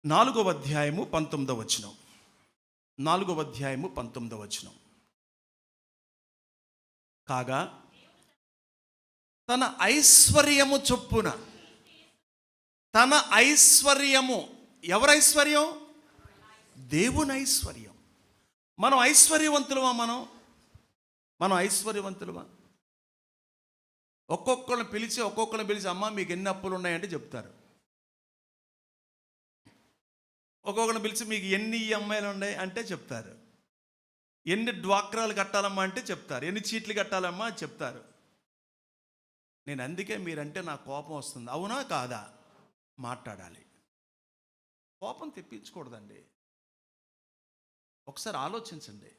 4వ అధ్యాయము 19వ వచనం. 4వ అధ్యాయము 19వ వచనం. కాగా తన ఐశ్వర్యము చొప్పున, తన ఐశ్వర్యము, ఎవరి ఐశ్వర్యం? దేవుని ఐశ్వర్యం. మనం ఐశ్వర్యవంతులమా? మనం ఐశ్వర్యవంతులమా? ఒక్కొక్కరిని పిలిచి అమ్మ మీకు ఎన్ని అప్పులు ఉన్నాయంటే చెప్తారు. ఒక్కొక్కరిని పిలిచి మీకు ఎన్ని ఈఎంఐలు ఉన్నాయి అంటే చెప్తారు. ఎన్ని డ్వాక్రాలు కట్టాలమ్మా అంటే చెప్తారు. ఎన్ని చీట్లు కట్టాలమ్మా అని చెప్తారు. నేను అందుకే మీరంటే నాకు కోపం వస్తుంది. అవునా కాదా? మాట్లాడాలి. కోపం తెప్పించకూడదండి. ఒకసారి ఆలోచించండి.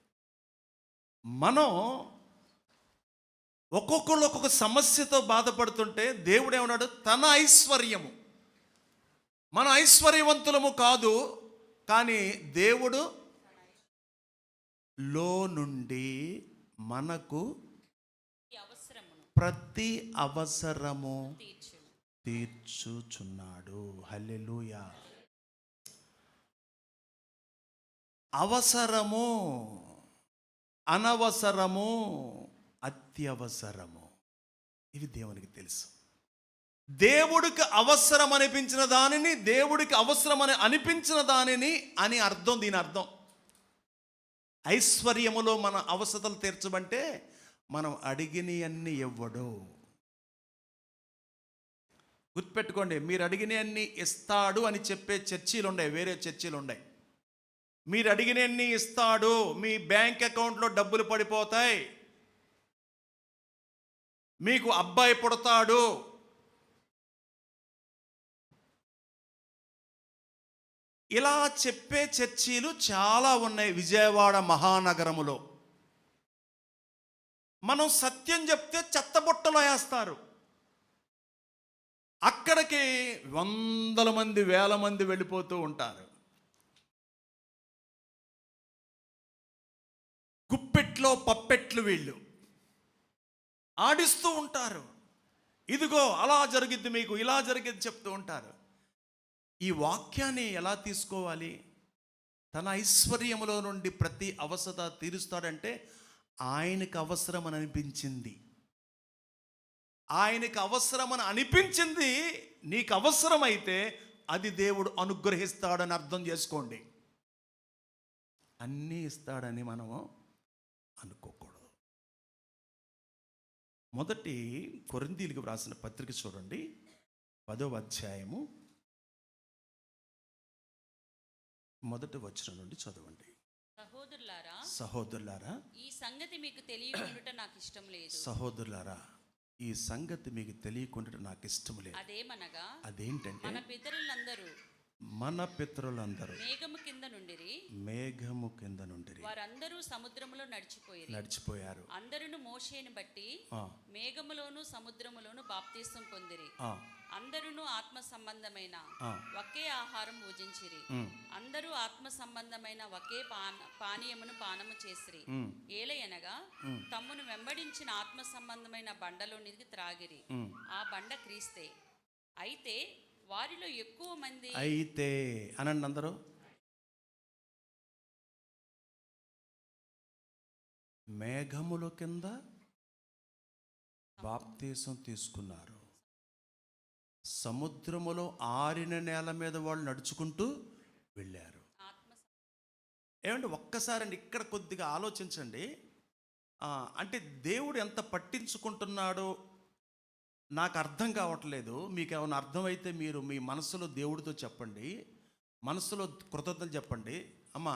మనం ఒక్కొక్కళ్ళు ఒక్కొక్క సమస్యతో బాధపడుతుంటే దేవుడు ఏమన్నాడు? తన ఐశ్వర్యము. మన ఐశ్వర్యవంతులము కాదు, కానీ దేవుడు లో నుండి మనకు ప్రతి అవసరము తీర్చుచున్నాడు. హల్లెలూయా. అవసరము, అనవసరము, అత్యవసరము, ఇవి దేవునికి తెలుసు. దేవుడికి అవసరం అనిపించిన దానిని, దేవుడికి అవసరమని అనిపించిన దానిని అని అర్థం. దీని అర్థం ఐశ్వర్యములో మన అవసరతలు తీర్చమంటే మనం అడిగినవన్నీ ఇవ్వడు. గుర్తుపెట్టుకోండి, మీరు అడిగినవన్నీ ఇస్తాడు అని చెప్పే చర్చీలు ఉన్నాయి, వేరే చర్చీలు ఉన్నాయి. మీరు అడిగినవన్నీ ఇస్తాడు, మీ బ్యాంక్ అకౌంట్లో డబ్బులు పడిపోతాయి, మీకు అబ్బాయి పుడతాడు, ఇలా చెప్పే చర్చీలు చాలా ఉన్నాయి విజయవాడ మహానగరములో. మనం సత్యం చెప్తే చెత్తబుట్టలో వేస్తారు. అక్కడికి వందల మంది, వేల మంది వెళ్ళిపోతూ ఉంటారు. గుప్పెట్లో పప్పెట్లు వీళ్ళు ఆడిస్తూ ఉంటారు. ఇదిగో అలా జరిగిద్ది, మీకు ఇలా జరిగిద్ది చెప్తూ ఉంటారు. ఈ వాక్యాన్ని ఎలా తీసుకోవాలి? తన ఐశ్వర్యములో నుండి ప్రతి అవసరత తీరుస్తాడంటే ఆయనకు అవసరమని అనిపించింది, ఆయనకు అవసరమని అనిపించింది నీకు అవసరమైతే అది దేవుడు అనుగ్రహిస్తాడని అర్థం చేసుకోండి. అన్నీ ఇస్తాడని మనము అనుకోకూడదు. మొదటి కొరింథీయులకు వ్రాసిన పత్రిక చూడండి, 10వ అధ్యాయము మొదటి వచనం నుండి చదవండి. సహోదరులారా, ఈ సంగతి మీకు తెలియకుండా నాకు ఇష్టం లేదు. సహోదరులారా, ఈ సంగతి మీకు తెలియకుండా నాకు ఇష్టం లేదు. అదేమనగా, అదేంటంటే మన పితరులందరూ మేఘము కింద నుండిరి, వారందరూ సముద్రములో నడిచిపోయారు. అందరూ మోషేని బట్టి మేఘములోను సముద్రములోను బాప్తిసం పొందిరి. అందరూ ఆత్మ సంబంధమైన ఒకే ఆహారం భుజించిరి. అందరూ ఆత్మ సంబంధమైన ఒకే పానీయమును పానము చేసిరి. ఏలయనగా తమ్మును వెంబడించిన ఆత్మ సంబంధమైన బండలోనికి త్రాగిరి. ఆ బండ క్రీస్తే. అయితే వారిలో ఎక్కువ మంది, అయితే అనండి అందరూ, మేఘముల కింద బాప్తీసం తీసుకున్నారు. సముద్రములో ఆరిన నేల మీద వాళ్ళు నడుచుకుంటూ వెళ్ళారు. ఏమంటే ఒక్కసారి ఇక్కడ కొద్దిగా ఆలోచించండి. అంటే దేవుడు ఎంత పట్టించుకుంటున్నాడో నాకు అర్థం కావట్లేదు. మీకు ఏమైనా అర్థమైతే మీరు మీ మనసులో దేవుడితో చెప్పండి, మనసులో కృతజ్ఞతలు చెప్పండి. అమ్మా,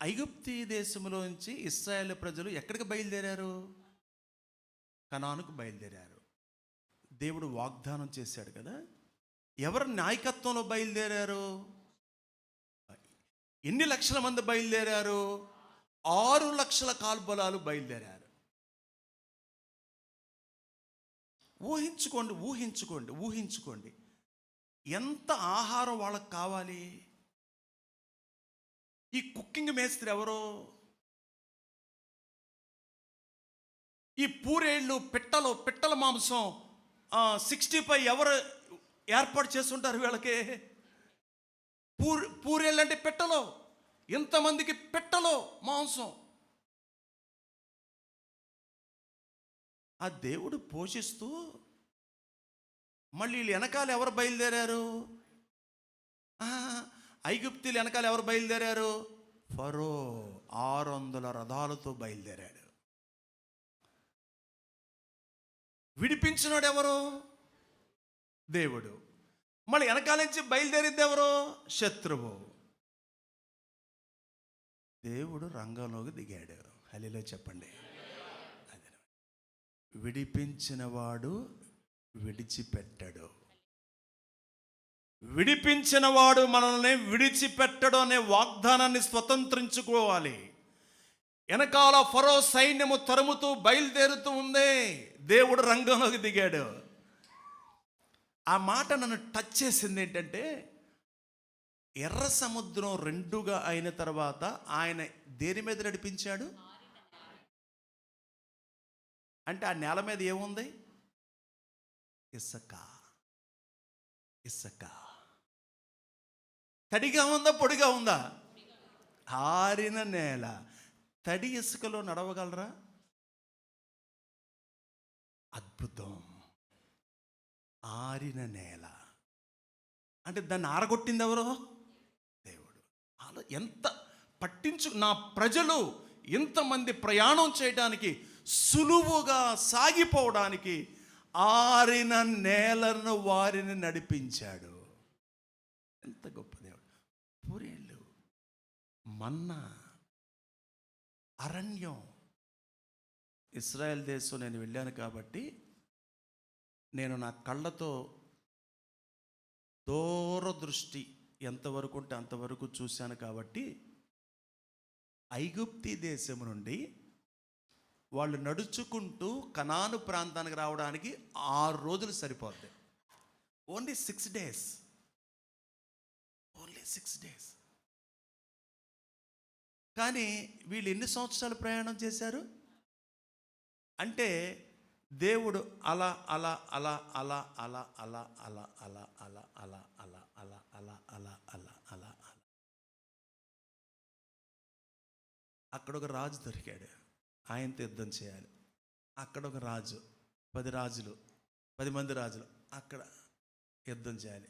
ఐగుప్తీ దేశంలో నుంచి ఇశ్రాయేలు ప్రజలు ఎక్కడికి బయలుదేరారు? కనానుకు బయలుదేరారు. దేవుడు వాగ్దానం చేశాడు కదా. ఎవరి నాయకత్వంలో బయలుదేరారు? ఎన్ని లక్షల మంది బయలుదేరారు? 6 లక్షల కాల్బలాలు బయలుదేరారు. ఊహించుకోండి ఎంత ఆహారం వాళ్ళకి కావాలి. ఈ కుకింగ్ మేస్త్రి ఎవరో? ఈ పూరేళ్ళు, పిట్టల మాంసం 65 ఎవరు ఏర్పాటు చేస్తుంటారు వీళ్ళకి. పూరేళ్ళంటే పెట్టలో, ఇంతమందికి పెట్టలో మాంసం. ఆ దేవుడు పోషిస్తూ మళ్ళీ వీళ్ళు వెనకాల ఎవరు బయలుదేరారు? ఐగుప్తీలు వెనకాల ఎవరు బయలుదేరారు? ఫరో 600 రథాలతో బయలుదేరాడు. విడిపించినాడు ఎవరు? దేవుడు. మళ్ళీ వెనకాల నుంచి బయలుదేరింది ఎవరు? శత్రువు. దేవుడు రంగంలోకి దిగాడు. హల్లెలూయా చెప్పండి. విడిపించిన వాడు విడిచిపెట్టడు. విడిపించిన వాడు మనల్ని విడిచిపెట్టడు అనే వాగ్దానాన్ని స్వతంత్రించుకోవాలి. వెనకాల ఫరో సైన్యము తరుముతూ బయలుదేరుతూ ఉంది, దేవుడు రంగంలోకి దిగాడు. ఆ మాట నన్ను టచ్ చేసింది. ఏంటంటే ఎర్ర సముద్రం రెండుగా అయిన తర్వాత ఆయన దేని మీద నడిపించాడు? అంటే ఆ నేల మీద ఏముంది? ఇసుక. ఇసుక తడిగా ఉందా పొడిగా ఉందా? ఆరిన నేల. తడి ఇసుకలో నడవగలరా? అద్భుతం. ఆరిన నేల అంటే దాన్ని ఆరగొట్టింది ఎవరో? దేవుడు. అలా ఎంత నా ప్రజలు ఇంతమంది ప్రయాణం చేయడానికి, సులువుగా సాగిపోవడానికి ఆరిన నేలను వారిని నడిపించాడు. ఎంత గొప్ప దేవుడు. పూరేళ్ళు, మన్నా, అరణ్యం. ఇశ్రాయేల్ దేశం నేను వెళ్ళాను కాబట్టి నేను నా కళ్ళతో దూరదృష్టి ఎంతవరకు ఉంటే అంతవరకు చూశాను కాబట్టి ఐగుప్తీ దేశం నుండి వాళ్ళు నడుచుకుంటూ కనాను ప్రాంతానికి రావడానికి 6 రోజులు సరిపోద్ది. Only 6 days. Only 6 days. కానీ వీళ్ళు ఎన్ని సంవత్సరాలు ప్రయాణం చేశారు అంటే దేవుడు అలా అలా అలా అలా అలా అలా అలా అలా అలా అలా అలా అలా అలా అలా అలా అలా అలా అక్కడ ఒక రాజు దొరికాడు, ఆయనతో యుద్ధం చేయాలి. అక్కడ ఒక రాజు, 10 మంది రాజులు అక్కడ యుద్ధం చేయాలి,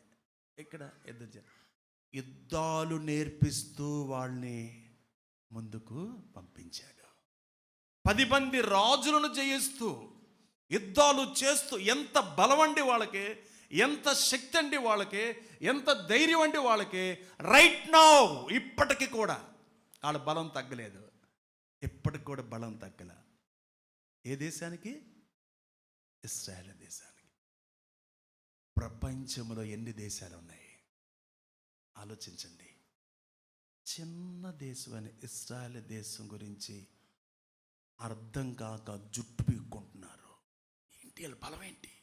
ఇక్కడ యుద్ధం చేయాలి. యుద్ధాలు నేర్పిస్తూ వాళ్ళని ముందుకు పంపించాడు. 10 మంది రాజులను జయిస్తూ యుద్ధాలు చేస్తూ, ఎంత బలం అండి వాళ్ళకి, ఎంత శక్తి అండి వాళ్ళకి, ఎంత ధైర్యం అండి వాళ్ళకి. రైట్ నౌ ఇప్పటికీ కూడా వాళ్ళ బలం తగ్గలేదు. ఇప్పటికి కూడా బలం తగ్గల. ఏ దేశానికి? ఇశ్రాయేలు దేశానికి. ప్రపంచంలో ఎన్ని దేశాలు ఉన్నాయి ఆలోచించండి. చిన్న దేశం అని ఇశ్రాయేలు దేశం గురించి అర్థం కాక జుట్టు పీక్కుంటున్నారు. ఏంటి వాళ్ళ బలం? ఏంటి?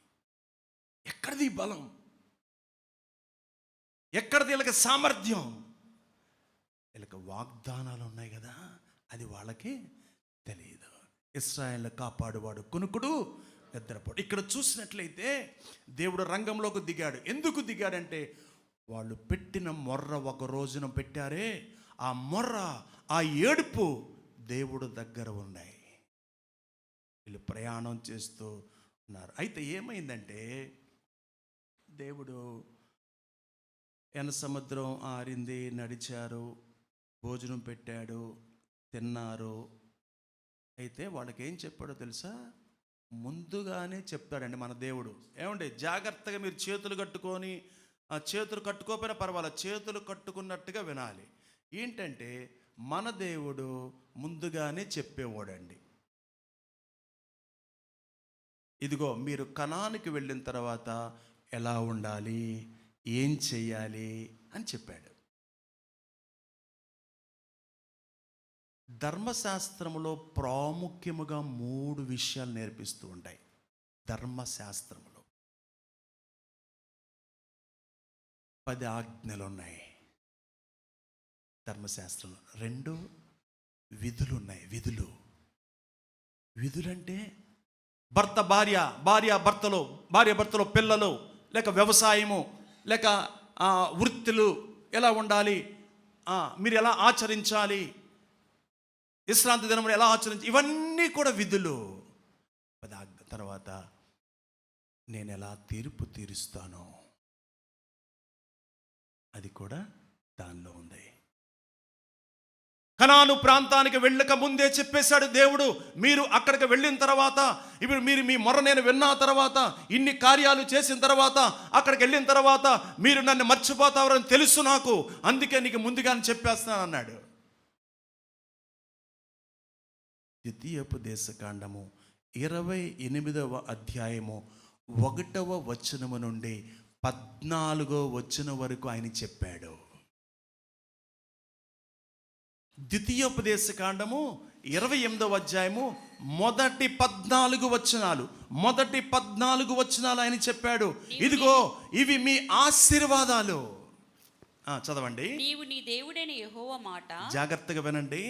ఎక్కడిది బలం? ఎక్కడిది వీళ్ళకి సామర్థ్యం? వీళ్ళకి వాగ్దానాలు ఉన్నాయి కదా, అది వాళ్ళకి తెలియదు. ఇశ్రాయేలు కాపాడువాడు కునుకుడు నిద్రపోడు. ఇక్కడ చూసినట్లయితే దేవుడు రంగంలోకి దిగాడు. ఎందుకు దిగాడంటే వాళ్ళు పెట్టిన మొర్ర ఒక రోజున పెట్టారే, ఆ మొర్ర, ఆ ఏడుపు దేవుడు దగ్గర ఉన్నాయి. వీళ్ళు ప్రయాణం చేస్తూ ఉన్నారు. అయితే ఏమైందంటే దేవుడు ఎన సముద్రం ఆరింది, నడిచారు, భోజనం పెట్టాడు, తిన్నారు. అయితే వాళ్ళకి ఏం చెప్పాడో తెలుసా? ముందుగానే చెప్తాడండి మన దేవుడు. ఏమండి, జాగ్రత్తగా మీరు చేతులు కట్టుకొని, ఆ చేతులు కట్టుకోకపోయినా పర్వాలేదు, చేతులు కట్టుకున్నట్టుగా వినాలి. ఏంటంటే మన దేవుడు ముందుగానే చెప్పేవాడండి. ఇదిగో మీరు కనానుకి వెళ్ళిన తర్వాత ఎలా ఉండాలి, ఏం చెయ్యాలి అని చెప్పాడు. ధర్మశాస్త్రములో ప్రాముఖ్యముగా 3 విషయాలు నేర్పిస్తూ ఉంటాయి. ధర్మశాస్త్రములో 10 ఆజ్ఞలు ఉన్నాయి. ధర్మశాస్త్రంలో 2 విధులు ఉన్నాయి. విధులంటే భర్త భార్య, భార్య భర్తలో, పిల్లలు, లేక వ్యవసాయము, లేక వృత్తులు ఎలా ఉండాలి, మీరు ఎలా ఆచరించాలి, విశ్రాంతి దినములు ఎలా ఆచరించాలి, ఇవన్నీ కూడా విధులు. తర్వాత నేను ఎలా తీర్పు తీరుస్తానో అది కూడా దానిలో ఉంది. కనాను ప్రాంతానికి వెళ్ళక ముందే చెప్పేశాడు దేవుడు, మీరు అక్కడికి వెళ్ళిన తర్వాత, ఇప్పుడు మీరు మీ మొర నేను విన్న తర్వాత, ఇన్ని కార్యాలు చేసిన తర్వాత, అక్కడికి వెళ్ళిన తర్వాత మీరు నన్ను మర్చిపోతారని తెలుసు నాకు, అందుకే నీకు ముందుగానే చెప్పేస్తాను అన్నాడు. ద్వితీయోపదేశకాండము 28వ అధ్యాయము 1వ వచనము నుండి 14వ వచనం వరకు ఆయన చెప్పాడు. ద్వితీయోపదేశకాండము 28వ అధ్యాయము మొదటి 14 వచనాలు ఆయన చెప్పాడు. ఇదిగో ఇవి మీ ఆశీర్వాదాలు. చదవండి. నీవు నీ దేవుడైన యెహోవా మాట, జాగ్రత్తగా వినండి,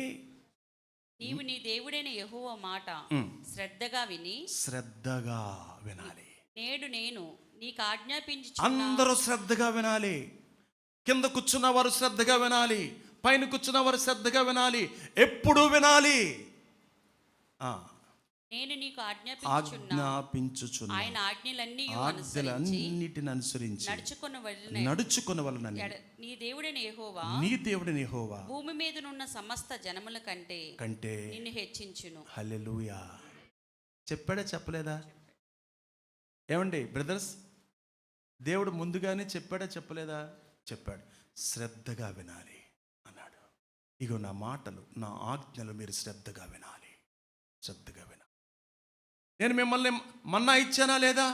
నీవు నీ దేవుడైన యెహోవా మాట శ్రద్ధగా వినాలి. నేడు నేను నీకు ఆజ్ఞాపించు. అందరూ శ్రద్ధగా వినాలి. కింద కూర్చున్న వారు శ్రద్ధగా వినాలి, పైన కూర్చున్న వారు శ్రద్ధగా వినాలి, ఎప్పుడు వినాలి. నేను నీకు ఆజ్ఞాపించుచున్నా ఆయన ఆజ్ఞలన్నిటిని అనుసరించి నడుచుకొనవలెనని నీ దేవుడైన యెహోవా భూమి మీదనున్న సమస్త జనముల కంటే నిన్ను హెచ్చించును. హల్లెలూయా. చెప్పాడా చెప్పలేదా? ఏమండి బ్రదర్స్, దేవుడు ముందుగానే చెప్పాడా చెప్పలేదా? చెప్పాడు. శ్రద్ధగా వినాలి అన్నాడు. ఇగో నా మాటలు, నా ఆజ్ఞలు మీరు శ్రద్ధగా వినాలి. నేను మిమ్మల్ని మన్నా ఇచ్చానా లేదా?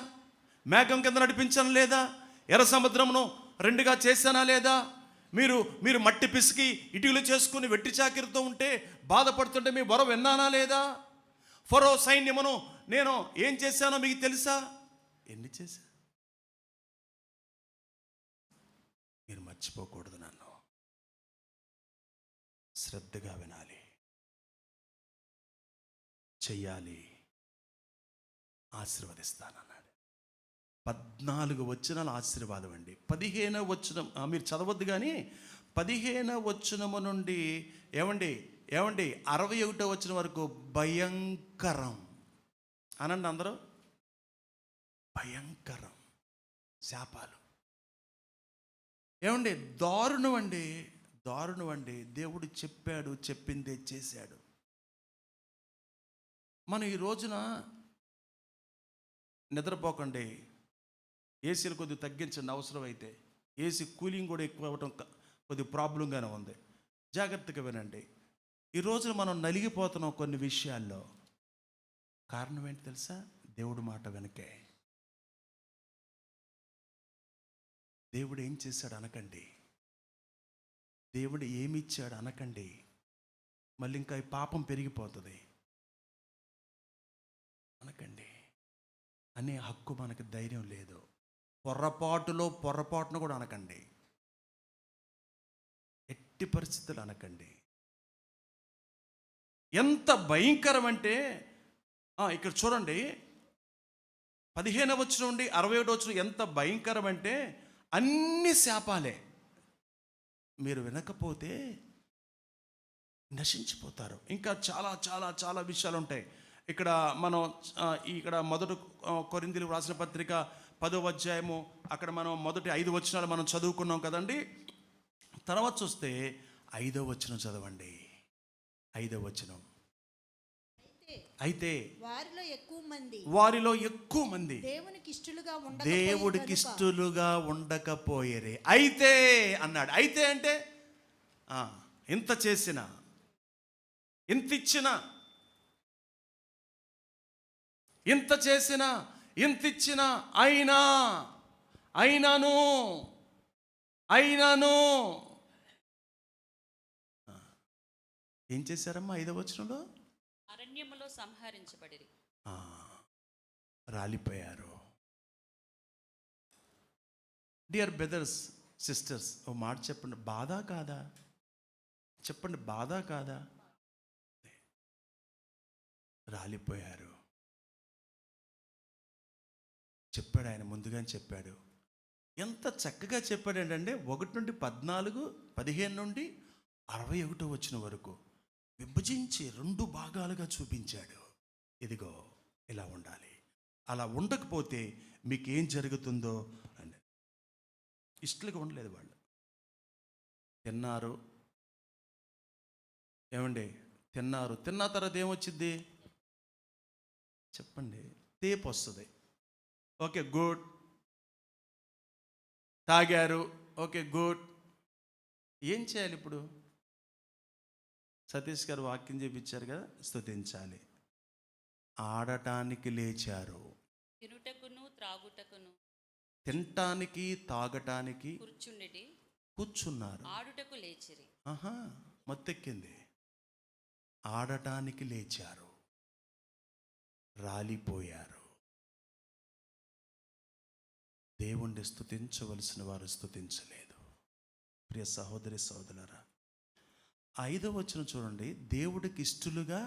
మేఘం కింద నడిపించానా లేదా? ఎర్ర సముద్రమును రెండుగా చేశానా లేదా? మీరు మట్టి పిసికి ఇటుకలు చేసుకుని వెట్టి చాకిరితో ఉంటే బాధపడుతుంటే మీ బొర విన్నానా లేదా? ఫరో సైన్యమును నేను ఏం చేశానో మీకు తెలుసా? ఎన్ని చేశా? మీరు మర్చిపోకూడదు. నన్ను శ్రద్ధగా వినాలి, చెయ్యాలి, ఆశీర్వదిస్తానన్నాడు. 14 వచనాలు ఆశీర్వాదం అండి. 15వ వచనం మీరు చదవద్దు, కానీ 15వ వచనము నుండి ఏమండి 61వ వచనం వరకు భయంకరం అనండి అందరూ. భయంకరం శాపాలు. ఏమండి దారుణం అండి. దేవుడు చెప్పాడు, చెప్పిందే చేశాడు. మనం ఈ రోజున నిద్రపోకండి, ఏసీలు కొద్దిగా తగ్గించండి అవసరమైతే. ఏసీ కూలింగ్ కూడా ఎక్కువ అవ్వటం కొద్దిగా ప్రాబ్లంగానే ఉంది. జాగ్రత్తగా వినండి. ఈ రోజున మనం నలిగిపోతున్నాం కొన్ని విషయాల్లో. కారణం ఏంటి తెలుసా? దేవుడు మాట వెనకే. దేవుడు ఏం చేశాడు అనకండి, దేవుడు ఏమి ఇచ్చాడు అనకండి. మళ్ళీ ఇంకా ఈ పాపం పెరిగిపోతుంది అనకండి. అనే హక్కు మనకు ధైర్యం లేదు. పొరపాటును కూడా అనకండి. ఎట్టి పరిస్థితులు అనకండి. ఎంత భయంకరం అంటే ఇక్కడ చూడండి, 15వ వచనం నుండి 61వ వచనం ఎంత భయంకరం అంటే అన్ని శాపాలే. మీరు వినకపోతే నశించిపోతారు. ఇంకా చాలా చాలా చాలా విషయాలు ఉంటాయి. ఇక్కడ మనం మొదటి కొరింథీయులకు రాసిన పత్రిక 10వ అధ్యాయము, అక్కడ మనం మొదటి 5 వచనాలు మనం చదువుకున్నాం కదండి. తర్వాత చూస్తే 5వ వచనం చదవండి. 5వ వచనం. అయితే వారిలో ఎక్కువ మంది దేవుడికి ఇష్టలుగా ఉండకపోయేరే. అయితే అన్నాడు. అయితే అంటే ఇంత చేసిన, ఇంత ఇచ్చిన, ఇంత చేసిన, ఇంత ఇచ్చిన, అయినాను ఏం చేశారమ్మా? 5వ వచనంలో అరణ్యములో సంహరించబడిరి, రాలిపోయారు. డియర్ బ్రదర్స్, సిస్టర్స్, ఓ మాట చెప్పండి, బాధ కాదా? చెప్పండి, బాధ కాదా? రాలిపోయారు. చెప్పాడు ఆయన, ముందుగానే చెప్పాడు. ఎంత చక్కగా చెప్పాడంటే 1 నుండి 14, 15 నుండి 61 వచ్చిన వరకు విభజించి 2 భాగాలుగా చూపించాడు. ఇదిగో ఇలా ఉండాలి, అలా ఉండకపోతే మీకు ఏం జరుగుతుందో అని. ఇష్టలుగా ఉండలేదు వాళ్ళు. తిన్నారు, ఏమండి తిన్నారు, తిన్న తర్వాత ఏమొచ్చింది చెప్పండి? తేపు వస్తుంది. Okay good. తాగారు, ఓకే గుడ్. ఏం చేయాలి ఇప్పుడు? సతీష్ గారు వాక్యం చేపించారు కదా, స్తుతించాలి. ఆడటానికి లేచారు, తినుటకును త్రాగుటకును, తినటానికి తాగటానికి కూర్చున్నారు, ఆడుటకు లేచిరి. ఆహా, మొత్తెక్కింది. ఆడటానికి లేచారు, రాలిపోయారు. దేవుణ్ణి స్తుతించవలసిన వారు స్తుతించలేదు. ప్రియ సహోదరి సహోదరులారా, 5వ వచనం చూడండి. దేవుడికి ఇష్టలుగా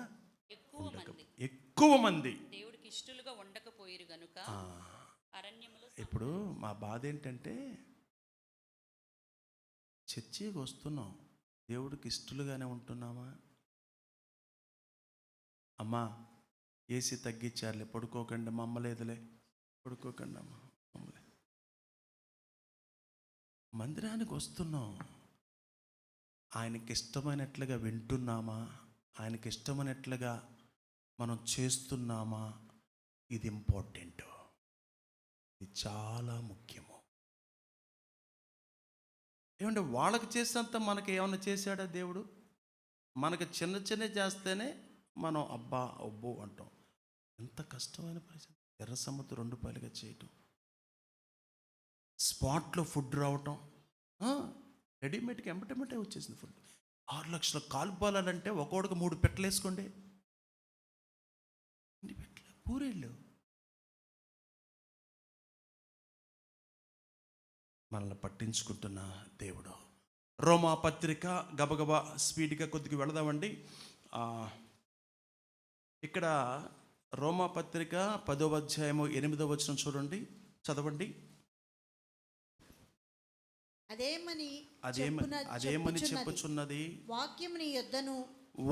ఎక్కువ మంది దేవుడికి ఇష్టలుగా ఉండకపోయిరు గనుక అరణ్యములో. ఇప్పుడు మా బాధ ఏంటంటే చర్చికి వస్తున్నాం, దేవుడికి ఇష్టలుగానే ఉంటున్నామా? అమ్మా ఏసీ తగ్గించారులే, పడుకోకండి, మమ్మలేదులే, పడుకోకండి అమ్మా, మమ్మలే. మందిరానికి వస్తున్నాం, ఆయనకి ఇష్టమైనట్లుగా వింటున్నామా? ఆయనకి ఇష్టమైనట్లుగా మనం చేస్తున్నామా? ఇది ఇంపార్టెంట్, ఇది చాలా ముఖ్యము. ఏమంటే వాళ్ళకి చేసినంత మనకి ఏమైనా చేశాడా దేవుడు? మనకి చిన్న చిన్న చేస్తేనే మనం అబ్బా అబ్బో అంటాం. ఎంత కష్టమైన పరిస్థితి. ఎర్ర సముద్రం 2 పాయలుగా చేయటం, స్పాట్లో ఫుడ్ రావటం, రెడీమేడ్కి ఎంబటెంబటే వచ్చేసింది ఫుడ్. 6 లక్షల కాల్బాలంటే ఒక్కోడికి 3 పెట్టలు వేసుకోండి. పూరేళ్ళు మనల్ని పట్టించుకుంటున్న దేవుడు. రోమా పత్రిక గబగబా స్పీడ్గా కొద్దిగా వెళదామండి. ఇక్కడ రోమా పత్రిక 10వ అధ్యాయము 8వ వచనం చూడండి, చదవండి. అదేమని చెప్పుచున్నది?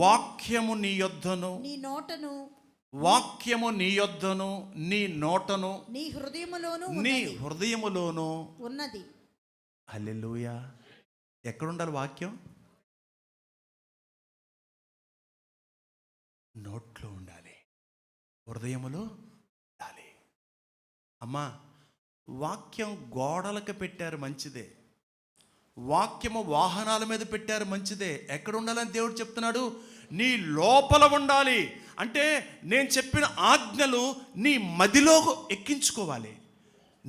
వాక్యము నీ యొద్దను నీ నోటను నీ హృదయములోను ఉన్నది. హల్లెలూయా. ఎక్కడుండాలి వాక్యం? నోట్లో ఉండాలి, హృదయములో ఉండాలి. అమ్మా, వాక్యం గోడలకు పెట్టారు మంచిదే, వాక్యము వాహనాల మీద పెట్టారు మంచిదే. ఎక్కడ ఉండాలని దేవుడు చెప్తున్నాడు? నీ లోపల ఉండాలి. అంటే నేను చెప్పిన ఆజ్ఞలు నీ మదిలో ఎక్కించుకోవాలి,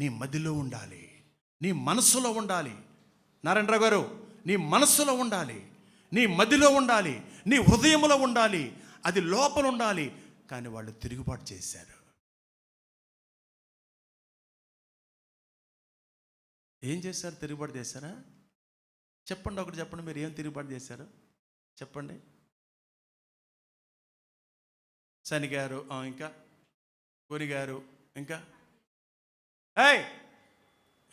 నీ మదిలో ఉండాలి, నీ మనసులో ఉండాలి. నారాయణరావు గారు, నీ మనసులో ఉండాలి, నీ మదిలో ఉండాలి, నీ హృదయంలో ఉండాలి, అది లోపల ఉండాలి. కానీ వాళ్ళు తిరుగుబాటు చేశారు. ఏం చేశారు? తిరుగుబాటు చేశారా? చెప్పండి, ఒకటి చెప్పండి, మీరు ఏం తిరుగుబాటు చేశారు చెప్పండి. శనిగారు, ఇంకా కొనిగారు, ఇంకా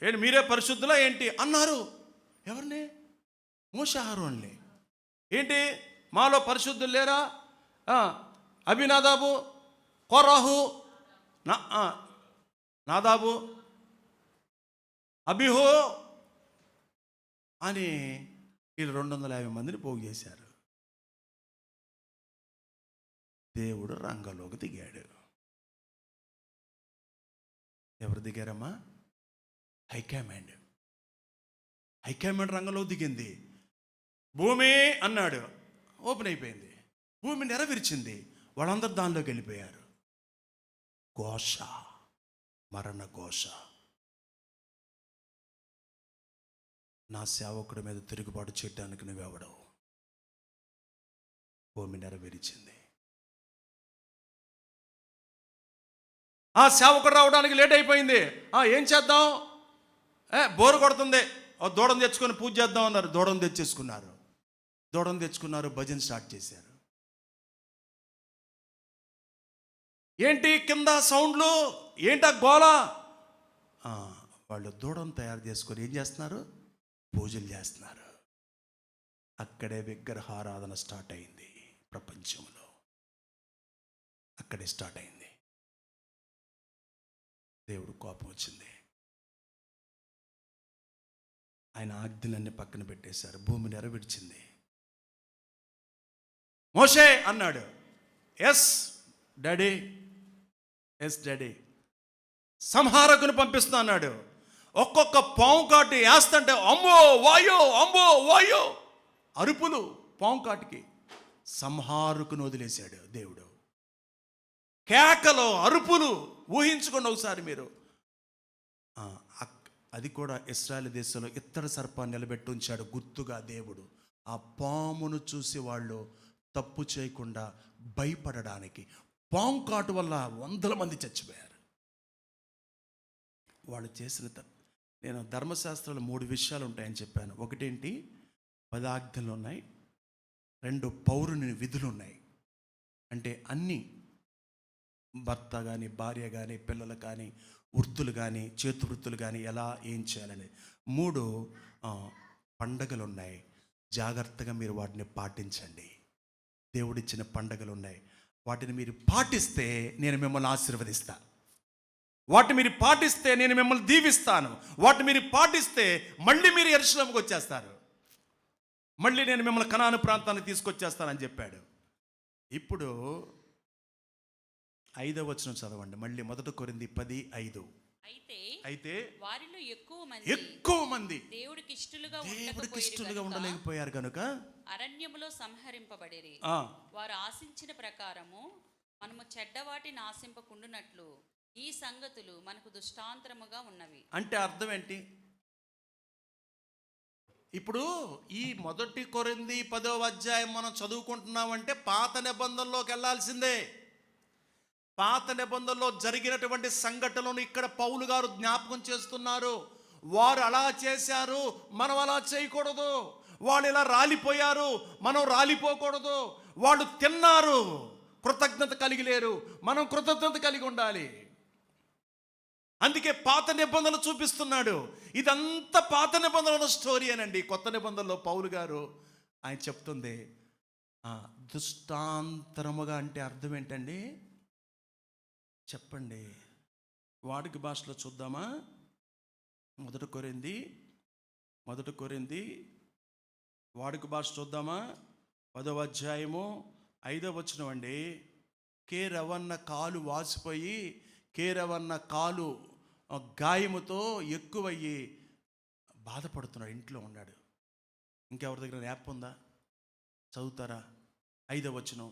ఏంటి మీరే పరిశుద్ధులా ఏంటి అన్నారు. ఎవరిని? మోషే అహరోనుని. ఏంటి మాలో పరిశుద్ధులు లేరా? అభినాదాబు, కోరాహు, నాదాబు, అబిహు అని వీళ్ళు 250 మందిని పోగు చేశారు. దేవుడు రంగంలోకి దిగాడు. ఎవరు దిగారమ్మా? హైకమాండ్ రంగంలోకి దిగింది. భూమి అన్నాడు, ఓపెన్ అయిపోయింది. భూమి నెరవేర్చింది, వాళ్ళందరూ దానిలోకి వెళ్ళిపోయారు. ఘోష, మరణ ఘోష. నా సేవకుడి మీద తిరుగుబాటు చేయడానికి నువ్వెవడవు? భూమి నెరవేర్చింది. ఆ సేవకుడు రావడానికి లేట్ అయిపోయింది. ఏం చేద్దాం? బోరు కొడుతుంది, దూడను తెచ్చుకొని పూజ చేద్దాం అన్నారు. దూడను తెచ్చుకున్నారు, భజన స్టార్ట్ చేశారు. ఏంటి కింద సౌండ్లు, ఏంటా గోల? వాళ్ళు దూడను తయారు చేసుకొని ఏం చేస్తున్నారు? పూజలు చేస్తున్నారు. అక్కడే విగ్రహారాధన స్టార్ట్ అయింది ప్రపంచంలో. అక్కడే స్టార్ట్ అయింది. దేవుడు కోపం వచ్చింది. ఆయన ఆజ్ఞలన్నీ పక్కన పెట్టేశారు. భూమి నెరవేర్చింది. మోషే అన్నాడు, ఎస్ డాడీ, ఎస్ డాడీ, సంహారకుని పంపిస్తున్నా అన్నాడు. ఒక్కొక్క పాము కాటి వేస్తుంటే అమ్మో వాయో, అమ్మో వాయో అరుపులు. పాము కాటికి సంహారకుని వదిలేశాడు దేవుడు. కేకలు, అరుపులు. ఊహించుకోండి ఒకసారి మీరు. అది కూడా ఇశ్రాయేలు దేశంలో ఇత్తడి సర్పాన్ని నిలబెట్టి ఉంచాడు గుర్తుగా దేవుడు. ఆ పామును చూసి వాళ్ళు తప్పు చేయకుండా భయపడడానికి. పాము కాటు వల్ల 100 మంది చచ్చిపోయారు. వాళ్ళు చేసిన నేను ధర్మశాస్త్రంలో 3 విషయాలు ఉంటాయని చెప్పాను. ఒకటేంటి? 10 ఆజ్ఞలు ఉన్నాయి. 2 పౌరుని విధులు ఉన్నాయి. అంటే అన్నీ, భర్త కానీ, భార్య కానీ, పిల్లలు కానీ, వృత్తులు కానీ, చేతి వృత్తులు కానీ ఎలా ఏం చేయాలని. 3 పండగలు ఉన్నాయి. జాగ్రత్తగా మీరు వాటిని పాటించండి. దేవుడిచ్చిన పండగలు ఉన్నాయి. వాటిని మీరు పాటిస్తే నేను మిమ్మల్ని ఆశీర్వదిస్తా. వాటిని మీరు పాటిస్తే నేను మిమ్మల్ని దీవిస్తాను. వాటిని మీరు పాటిస్తే మళ్ళీ మీరు యెరూషలేముకు వచ్చేస్తారు. మళ్ళీ నేను మిమ్మల్ని కనాను ప్రాంతానికి తీసుకొచ్చేస్తానని చెప్పాడు. ఇప్పుడు 5వ వచనం చదవండి మళ్ళీ. 1 కొరింథీ 10:5. అయితే వారిలో ఎక్కువ మంది దేవుడికి ఇష్టలుగా ఉండలేకపోయారు కనుక అరణ్యములో సంహరింపబడిరి. వారు ఆశించిన ప్రకారము మనము చెడ్డవాటిని ఆశింపకుండునట్లు ఈ సంగతులు మనకు దృష్టాంతరముగా ఉన్నవి. అంటే అర్థం ఏంటి? ఇప్పుడు ఈ 1 కొరింథీ 10వ అధ్యాయం మనం చదువుకుంటున్నామంటే పాత నిబంధనలోకి వెళ్ళాల్సిందే. పాత నిబంధనలో జరిగినటువంటి సంఘటనలను ఇక్కడ పౌలు గారు జ్ఞాపకం చేస్తున్నారు. వారు అలా చేశారు, మనం అలా చేయకూడదు. వాళ్ళు ఇలా రాలిపోయారు, మనం రాలిపోకూడదు. వాళ్ళు తిన్నారు, కృతజ్ఞత కలిగి లేరు, మనం కృతజ్ఞత కలిగి ఉండాలి. అందుకే పాత నిబంధనలు చూపిస్తున్నాడు. ఇదంతా పాత నిబంధనల స్టోరీ అనండి. కొత్త నిబంధనలో పౌలు గారు ఆయన చెప్తుంది దృష్టాంతరముగా. అంటే అర్థం ఏంటండి చెప్పండి? వాడుక భాషలో చూద్దామా? 1 కొరింథీ వాడుక భాష చూద్దామా? 10వ అధ్యాయము 5వ వచనం అండి. కేరవన్న కాలు వాసిపోయి, కేరవన్న కాలు గాయముతో ఎక్కువయ్యి బాధపడుతున్నాడు. ఇంట్లో ఉన్నాడు. ఇంకెవరి దగ్గర యాప్ ఉందా? చదువుతారా? 5వ వచనం.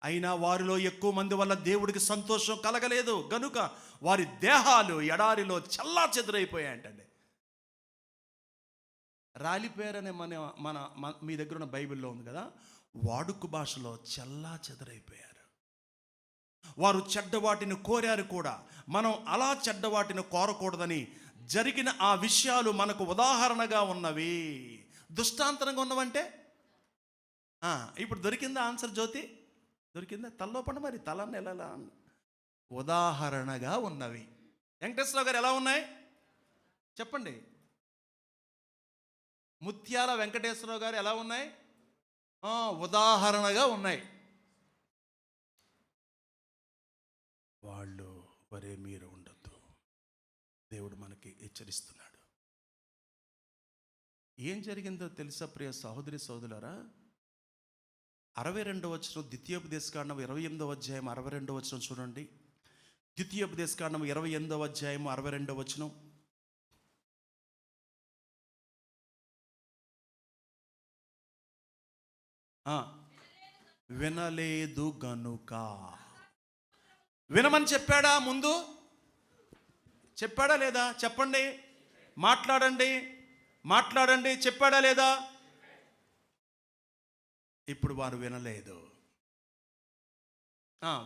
అయినా వారిలో ఎక్కువ మంది వల్ల దేవుడికి సంతోషం కలగలేదు గనుక వారి దేహాలు ఎడారిలో చల్లా చెదురైపోయాయంటండి. రాలిపోయారనే మన మీ దగ్గర ఉన్న బైబిల్లో ఉంది కదా. వాడుక భాషలో చల్లా చెదరైపోయారు. వారు చెడ్డవాటిని కోరారు కూడా. మనం అలా చెడ్డవాటిని కోరకూడదని జరిగిన ఆ విషయాలు మనకు ఉదాహరణగా ఉన్నవి. దృష్టాంతరంగా ఉన్నవంటే ఇప్పుడు దొరికిందా ఆన్సర్? జ్యోతి దొరికిందా? తల్లో పండు మరి తలన్ని ఎలా ఉదాహరణగా ఉన్నవి. వెంకటేశ్వరరావు గారు ఎలా ఉన్నాయి చెప్పండి? ముత్యాల వెంకటేశ్వరరావు గారు ఎలా ఉన్నాయి? ఉదాహరణగా ఉన్నాయి. వాళ్ళు వరే మీరు ఉండొద్దు. దేవుడు మనకి హెచ్చరిస్తున్నాడు. ఏం జరిగిందో తెలుసా ప్రియ సహోదరి సహోదరులారా? 62వ వచనం ద్వితీయోపదేశకాండం 28వ అధ్యాయం 62వ వచనం చూడండి. ద్వితీయోపదేశకాండం 28వ అధ్యాయం 62వ వచనం. వినలేదు గనుక. వినమని చెప్పాడా? ముందు చెప్పాడా లేదా? చెప్పండి, మాట్లాడండి. చెప్పాడా లేదా? ఇప్పుడు వారు వినలేదు.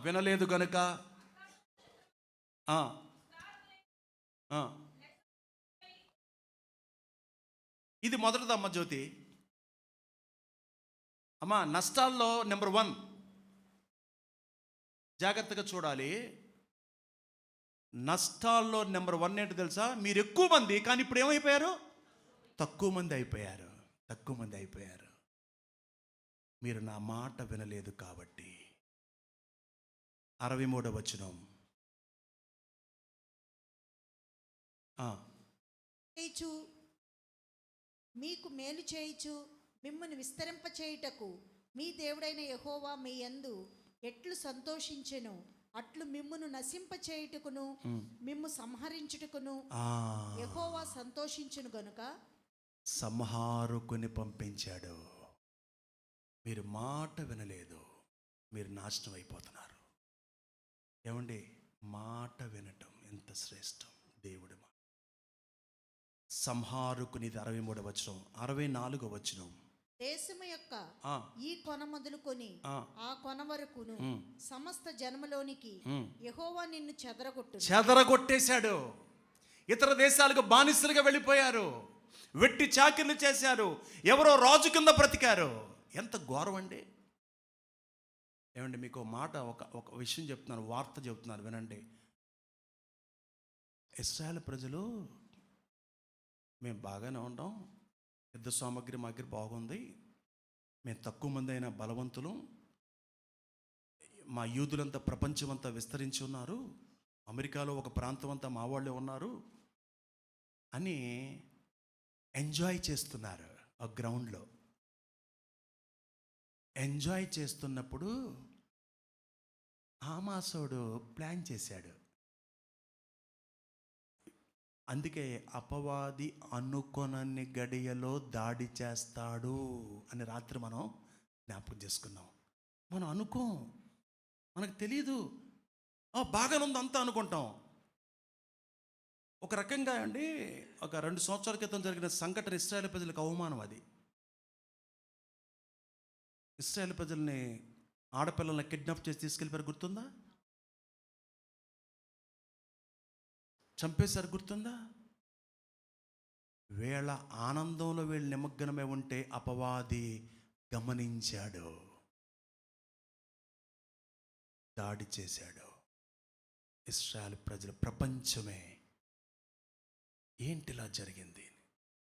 వినలేదు గనుక ఇది మొదటిదమ్మ జ్యోతి. అమ్మా, నష్టాల్లో నెంబర్ 1 జాగ్రత్తగా చూడాలి. నష్టాల్లో నెంబర్ 1 ఏంటో తెలుసా? మీరు ఎక్కువ మంది, కానీ ఇప్పుడు ఏమైపోయారు? తక్కువ మంది అయిపోయారు. తక్కువ మంది అయిపోయారు. మీరు నా మాట వినలేదు కాబట్టి. 63వ వచనం. చేయుచు మీకు మేలు చేయుచు మిమ్మును విస్తరింప చేయుటకు మీ దేవుడైన యెహోవా మీ యందు ఎట్లు సంతోషించెను అట్లు మిమ్మును నశింప చేయుటకును మిమ్ము సంహరించుటకును యెహోవా సంతోషించును గనుక సంహారుకుని పంపించాడు. మీరు మాట వినలేదు, మీరు నాశనం అయిపోతున్నారు. ఏమండి, మాట వినటం ఎంత శ్రేష్టం! దేవుడి మాట. సంహారుకుని 63వ వచనం. 64వ వచనం. దేశము యొక్క ఈ కొన మొదలుకొని ఆ కొన వరకును సమస్త జన్మలోనికి యెహోవా నిన్ను చెదరగొట్టేశాడు. ఇతర దేశాలకు బానిసలుగా వెళ్ళిపోయారు, వెట్టి చాకిర్లు చేశారు, ఎవరో రాజు కింద బ్రతికారు. ఎంత ఘోరం అండి! ఏమండి, మీకు మాట ఒక విషయం చెప్తున్నాను, వార్త చెప్తున్నాను, వినండి. ఇశ్రాయేలు ప్రజలు, మేము బాగానే ఉంటాం, యుద్ధ సామగ్రి మా దగ్గర బాగుంది, మేము తక్కువ మంది అయినా బలవంతులు, మా యూదులంతా ప్రపంచమంతా విస్తరించి ఉన్నారు, అమెరికాలో ఒక ప్రాంతం అంతా మా వాళ్ళే ఉన్నారు అని ఎంజాయ్ చేస్తున్నారు. ఆ గ్రౌండ్లో ఎంజాయ్ చేస్తున్నప్పుడు ఆమాసోడు ప్లాన్ చేశాడు. అందుకే అపవాది అనుకొనని గడియలో దాడి చేస్తాడు అని రాత్రి మనం జ్ఞాపకం చేసుకున్నాం. మనం అనుకోం, మనకు తెలీదు, బాగానే ఉంది అంతా అనుకుంటాం. ఒక రకంగా అండి, ఒక 2 సంవత్సరాల క్రితం జరిగిన సంఘటన ఇశ్రాయేలు ప్రజలకు అవమానం. అది ఇశ్రాయేలు ప్రజల్ని, ఆడపిల్లల్ని కిడ్నాప్ చేసి తీసుకెళ్ళిపోయారు, గుర్తుందా? చంపేశారు, గుర్తుందా? వీళ్ళ ఆనందంలో వీళ్ళు నిమగ్నమై ఉంటే అపవాది గమనించాడు, దాడి చేశాడు. ఇశ్రాయేలు ప్రజల ప్రపంచమే ఏంటిలా జరిగింది.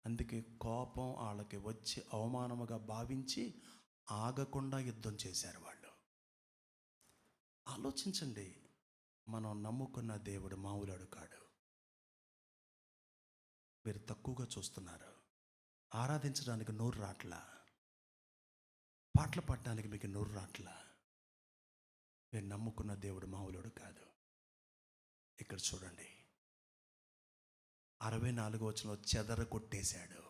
అందుకే కోపం వాళ్ళకి వచ్చి అవమానముగా భావించి ఆగకుండా యుద్ధం చేశారు వాళ్ళు. ఆలోచించండి, మనం నమ్ముకున్న దేవుడు మామూలుడు కాడు. మీరు తక్కువగా చూస్తున్నారు. ఆరాధించడానికి నోరు రాట్లా, పాటలు పాడడానికి మీకు నోరు రాట్లా. మీరు నమ్ముకున్న దేవుడు మామూలుడు కాదు. ఇక్కడ చూడండి, 64వ వచనంలో చెదరగొట్టేశాడు.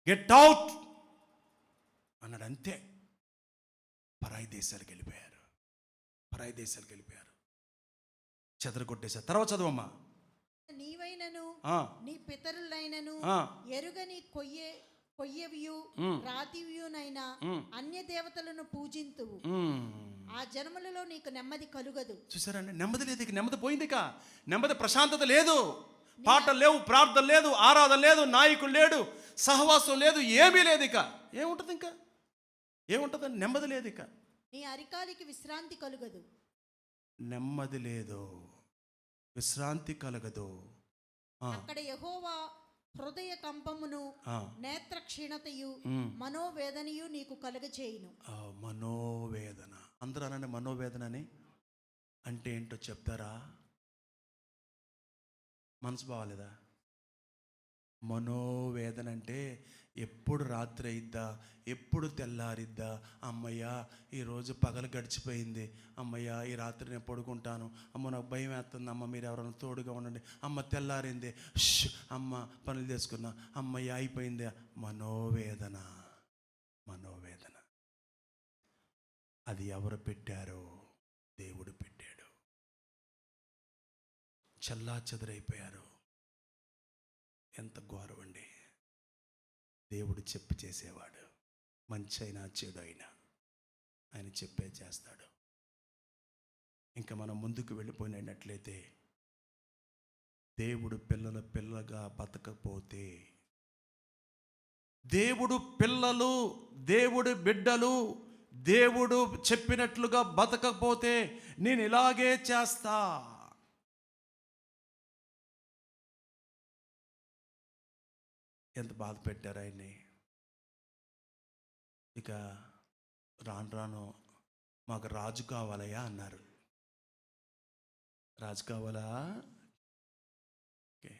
గెట్ అవుట్ అన్నాడు, అంతే. పరాయి దేశాలకు వెళ్ళిపోయారు, పరాయి దేశాలకు వెళ్ళిపోయారు, చెదరగొట్టేశారు. తర్వాత చదవమ్మా. నీవైనను నీ పితరులైనను ఎరుగని కొయ్యవియు రాతివియునైనా అన్య దేవతలను పూజింతువు, ఆ జన్మలలో నీకు నెమ్మది కలుగదు. చూసారండి, నెమ్మది లేదు, ఇక నెమ్మది పోయింది. ఇక నెమ్మది, ప్రశాంతత లేదు, పాటలు లేవు, ప్రార్థన లేదు, ఆరాధన లేదు, నాయకుడు లేడు, సహవాసం లేదు, ఏమీ లేదు. ఇక ఏముంటుంది? ఇంకా ఏముంటుంది? నెమ్మది లేదు. ఇక నీ అరికాలికి విశ్రాంతి కలుగదు. నెమ్మది లేదు, విశ్రాంతి కలగదు. అక్కడ యెహోవా హృదయ కంపమును నేత్ర క్షీణతయు మనోవేదనయు నీకు కలుగచేయును. మనోవేదన. అందరూ అనండి, మనోవేదన అని అంటే ఏంటో చెప్తారా? మనసు బాగాలేదా? మనోవేదన అంటే ఎప్పుడు రాత్రి అయిద్దా, ఎప్పుడు తెల్లారిద్దా, అమ్మయ్యా ఈరోజు పగలు గడిచిపోయింది, అమ్మయ్యా ఈ రాత్రి నేను పడుకుంటాను, అమ్మ నాకు భయం వేస్తుంది, అమ్మ మీరు ఎవరైనా తోడుగా ఉండండి, అమ్మ తెల్లారింది, అమ్మ పనులు చేసుకున్నా, అమ్మయ్య అయిపోయింది. మనోవేదన, మనోవేదన. అది ఎవరు పెట్టారో? దేవుడు పెట్టాడు. చల్లా చెదరైపోయారు. ఎంత ఘోరం అండి! దేవుడు చెప్పి చేసేవాడు. మంచి అయినా చెడు అయినా ఆయన చెప్పే చేస్తాడు. ఇంకా మనం ముందుకు వెళ్ళిపోయినట్లయితే, దేవుడు పిల్లగా బతకపోతే, దేవుడు పిల్లలు, దేవుడు బిడ్డలు, దేవుడు చెప్పినట్లుగా బతకపోతే నేను ఇలాగే చేస్తా, ఎంత బాధ పెట్టారు ఆయన్ని. ఇక రాను రాను మాకు రాజు కావాలయ్యా అన్నారు. రాజు కావాలా? ఓకే.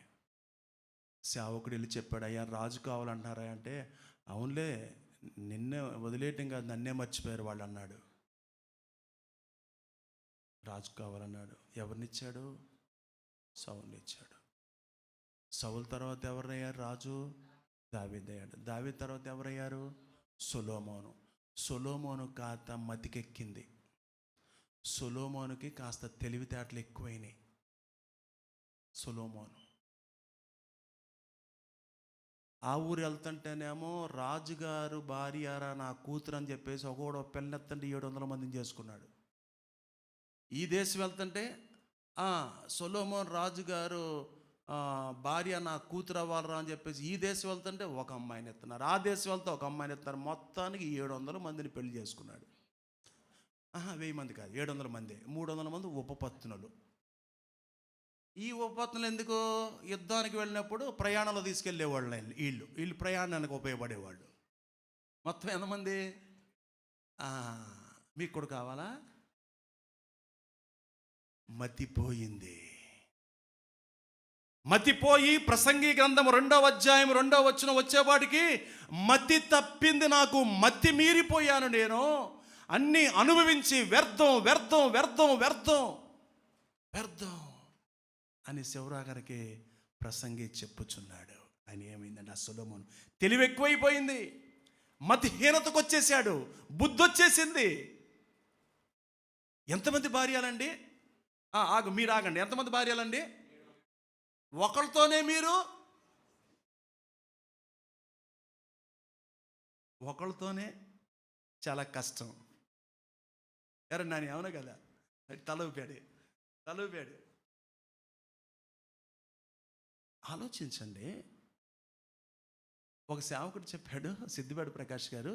సేవకుడు వెళ్ళి చెప్పాడు, అయ్యా రాజు కావాలంటున్నారా అంటే, అవునులే నిన్నే వదిలేయటం కాదు నన్నే మర్చిపోయారు వాళ్ళు అన్నాడు. రాజు కావాలన్నాడు. ఎవరినిచ్చాడు? సౌలుని ఇచ్చాడు. సౌలు తర్వాత ఎవరయ్యారు రాజు? దావీదు అయ్యాడు. దావీదు తర్వాత ఎవరయ్యారు? సొలొమోను. సొలొమోను కాస్త మతికెక్కింది. సొలొమోనుకి కాస్త తెలివితేటలు ఎక్కువైనాయి. సొలొమోను ఆ ఊరు వెళ్తుంటేనేమో రాజుగారు భార్యారా నా కూతురు అని చెప్పేసి ఒకడో పెళ్ళెత్తండి 700 మందిని చేసుకున్నాడు. ఈ దేశం వెళ్తుంటే సొలొమోన్ రాజుగారు భార్య నా కూతురు అవ్వాలరా అని చెప్పేసి ఈ దేశం వెళ్తుంటే ఒక అమ్మాయిని ఎత్తున్నారు, ఆ దేశం వెళ్తే ఒక అమ్మాయిని ఎత్తున్నారు. మొత్తానికి 700 మందిని పెళ్లి చేసుకున్నాడు. 1000 మంది కాదు, 700 మంది. 300 మంది ఉపపత్నులు. ఈ ఉపపత్నులు ఎందుకు? యుద్ధానికి వెళ్ళినప్పుడు ప్రయాణంలో తీసుకెళ్ళేవాళ్ళు. వీళ్ళు ప్రయాణానికి ఉపయోగపడేవాళ్ళు. మొత్తం ఎంతమంది? మీకు కూడా కావాలా? మతిపోయింది. మతిపోయి ప్రసంగి గ్రంథం 2వ అధ్యాయం 2వ వచనం వచ్చేవాడికి మతి తప్పింది, నాకు మతి మీరిపోయాను నేను, అన్నీ అనుభవించి వ్యర్థం వ్యర్థం వ్యర్థం వ్యర్థం వ్యర్థం అని శివరాగారికి ప్రసంగి చెప్పుచున్నాడు. ఆయన ఏమైందంటే, ఆ సొలొమోను తెలివి ఎక్కువైపోయింది, మతిహీనతకు వచ్చేసాడు, బుద్ధి వచ్చేసింది. ఎంతమంది భార్యలండి? మీరు ఆగండి. ఎంతమంది భార్యలండి? ఒకళ్ళతోనే మీరు ఒకళ్ళతోనే చాలా కష్టం. ఎవరు నాని? అవును కదా. తలూపాడు. ఆలోచించండి. ఒక సేవకుడు చెప్పాడు, సిద్దిపేట ప్రకాష్ గారు